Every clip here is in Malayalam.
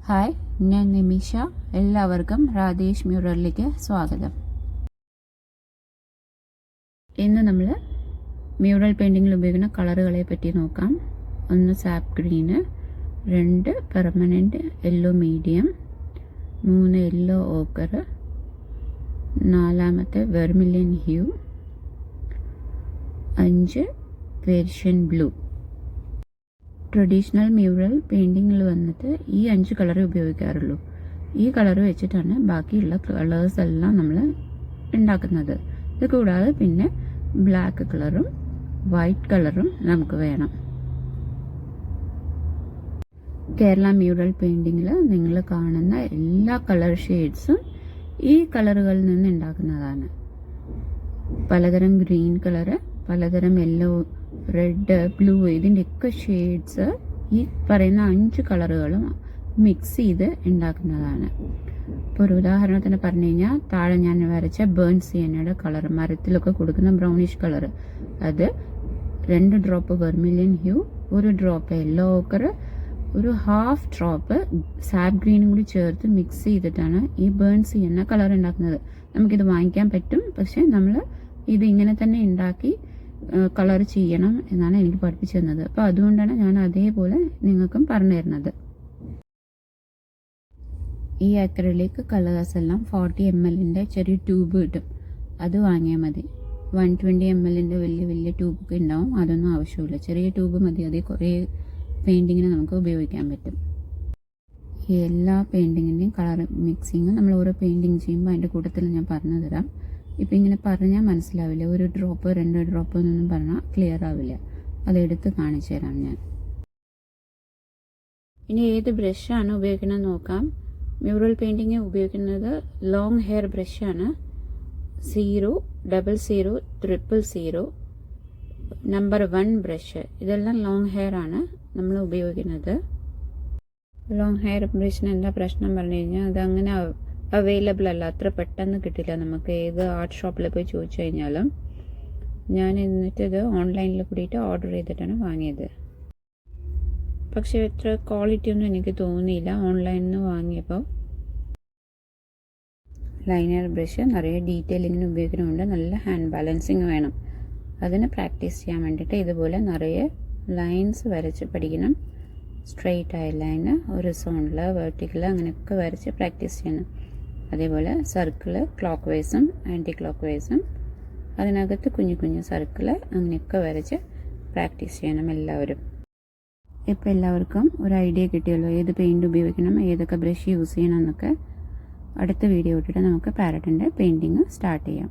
ഹായ്, ഞാൻ നിമിഷ. എല്ലാവർക്കും രാധേഷ് മ്യൂറലിലേക്ക് സ്വാഗതം. ഇന്ന് നമ്മൾ മ്യൂറൽ പെയിൻറ്റിങ്ങിൽ ഉപയോഗിക്കുന്ന കളറുകളെ പറ്റി നോക്കാം. 1 sap green, 2 permanent yellow medium, 3 yellow ochre, 4 vermilion hue, 5 Persian blue. Traditional mural പെയിൻറ്റിങ്ങിൽ വന്നിട്ട് ഈ 5 കളറേ ഉപയോഗിക്കാറുള്ളൂ. ഈ കളർ വെച്ചിട്ടാണ് ബാക്കിയുള്ള കളേഴ്സ് എല്ലാം നമ്മൾ ഉണ്ടാക്കുന്നത്. ഇത് കൂടാതെ പിന്നെ ബ്ലാക്ക് കളറും വൈറ്റ് കളറും നമുക്ക് വേണം. കേരള മ്യൂറൽ പെയിൻറ്റിങ്ങിൽ നിങ്ങൾ കാണുന്ന എല്ലാ കളർ ഷെയ്ഡ്സും ഈ കളറുകളിൽ നിന്ന് ഉണ്ടാക്കുന്നതാണ്. പലതരം ഗ്രീൻ കളറ്, പലതരം യെല്ലോ, റെഡ്, ബ്ലൂ, ഇതിൻ്റെയൊക്കെ ഷെയ്ഡ്സ് ഈ പറയുന്ന 5 കളറുകളും മിക്സ് ചെയ്ത് ഉണ്ടാക്കുന്നതാണ്. ഇപ്പോൾ ഒരു ഉദാഹരണത്തിന് പറഞ്ഞു കഴിഞ്ഞാൽ, താഴെ ഞാൻ വരച്ച ബേൺ സിയനയുടെ കളർ, മരത്തിലൊക്കെ കൊടുക്കുന്ന ബ്രൗണിഷ് കളർ, അത് 2 drop vermilion hue, 1 drop yellow ochre, ഒരു 1/2 ഡ്രോപ്പ് സാപ്പ് ഗ്രീനും കൂടി ചേർത്ത് മിക്സ് ചെയ്തിട്ടാണ് ഈ ബേൺ സിയന കളർ ഉണ്ടാക്കുന്നത്. നമുക്കിത് വാങ്ങിക്കാൻ പറ്റും, പക്ഷെ നമ്മൾ ഇത് ഇങ്ങനെ തന്നെ ഉണ്ടാക്കി കളർ ചെയ്യണം എന്നാണ് എനിക്ക് പഠിപ്പിച്ചു തന്നത്. അപ്പോൾ അതുകൊണ്ടാണ് ഞാൻ അതേപോലെ നിങ്ങൾക്കും പറഞ്ഞു തരുന്നത്. ഈ അക്രിലിക് കളേഴ്സ് എല്ലാം 40 ml ചെറിയ ട്യൂബ് കിട്ടും, അത് വാങ്ങിയാൽ മതി. 120 ml വലിയ വലിയ ട്യൂബൊക്കെ ഉണ്ടാവും, അതൊന്നും ആവശ്യമില്ല. ചെറിയ ട്യൂബ് മതി, അതേ കുറേ പെയിൻറ്റിങ്ങിന് നമുക്ക് ഉപയോഗിക്കാൻ പറ്റും. ഈ എല്ലാ പെയിൻറ്റിങ്ങിൻ്റെയും കളർ മിക്സിങ് നമ്മൾ ഓരോ പെയിൻറ്റിങ് ചെയ്യുമ്പോൾ അതിൻ്റെ കൂട്ടത്തിൽ ഞാൻ പറഞ്ഞു തരാം. ഇപ്പം ഇങ്ങനെ പറഞ്ഞാൽ മനസ്സിലാവില്ല. 1 ഡ്രോപ്പ് 2 ഡ്രോപ്പ് എന്നൊന്നും പറഞ്ഞാൽ ക്ലിയർ ആവില്ല. അതെടുത്ത് കാണിച്ചു തരാം ഞാൻ. ഇനി ഏത് ബ്രഷാണ് ഉപയോഗിക്കുന്നത് നോക്കാം. മ്യൂറൽ പെയിൻറ്റിങ് ഉപയോഗിക്കുന്നത് ലോങ് ഹെയർ ബ്രഷാണ്. 0, 00, 000, നമ്പർ 1 ബ്രഷ്, ഇതെല്ലാം ലോങ് ഹെയർ ആണ് നമ്മൾ ഉപയോഗിക്കുന്നത്. ലോങ് ഹെയർ ബ്രഷിന് എന്താ പ്രശ്നം പറഞ്ഞു കഴിഞ്ഞാൽ, അതങ്ങനെ അവൈലബിൾ അല്ല, അത്ര പെട്ടെന്ന് കിട്ടില്ല നമുക്ക്. ഏത് ആർട്ട് ഷോപ്പിൽ പോയി ചോദിച്ചു കഴിഞ്ഞാലും. ഞാൻ എന്നിട്ടിത് ഓൺലൈനിൽ കൂടിയിട്ട് ഓർഡർ ചെയ്തിട്ടാണ് വാങ്ങിയത്. പക്ഷേ ഇത്ര ക്വാളിറ്റി ഒന്നും എനിക്ക് തോന്നിയില്ല ഓൺലൈനിൽ നിന്ന് വാങ്ങിയപ്പോൾ. ലൈനർ ബ്രഷ് നിറയെ ഡീറ്റെയിലിങ്ങിന് ഉപയോഗിക്കുന്നുണ്ട്. നല്ല ഹാൻഡ് ബാലൻസിങ് വേണം. അതിന് പ്രാക്ടീസ് ചെയ്യാൻ വേണ്ടിയിട്ട് ഇതുപോലെ നിറയെ ലൈൻസ് വരച്ച് പഠിക്കണം. സ്ട്രെയിറ്റ് ആയ ലൈന്, ഹൊറിസോണ്ടൽ, വെർട്ടിക്കൽ, അങ്ങനെയൊക്കെ വരച്ച് പ്രാക്ടീസ് ചെയ്യണം. അതേപോലെ സർക്കിള് ക്ലോക്ക് വൈസും ആൻറ്റി ക്ലോക്ക് വൈസും, അതിനകത്ത് കുഞ്ഞു കുഞ്ഞു സർക്കിള്, അങ്ങനെയൊക്കെ വരച്ച് പ്രാക്ടീസ് ചെയ്യണം എല്ലാവരും. ഇപ്പോൾ എല്ലാവർക്കും ഒരു ഐഡിയ കിട്ടിയല്ലോ, ഏത് പെയിൻറ് ഉപയോഗിക്കണം, ഏതൊക്കെ ബ്രഷ് യൂസ് ചെയ്യണം എന്നൊക്കെ. അടുത്ത വീഡിയോ ഇട്ടിട്ട് നമുക്ക് പാരറ്റിൻ്റെ പെയിൻറ്റിങ് സ്റ്റാർട്ട് ചെയ്യാം.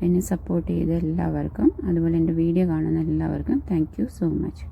എന്നെ സപ്പോർട്ട് ചെയ്ത എല്ലാവർക്കും, അതുപോലെ എൻ്റെ വീഡിയോ കാണുന്ന എല്ലാവർക്കും താങ്ക് യു സോ മച്ച്.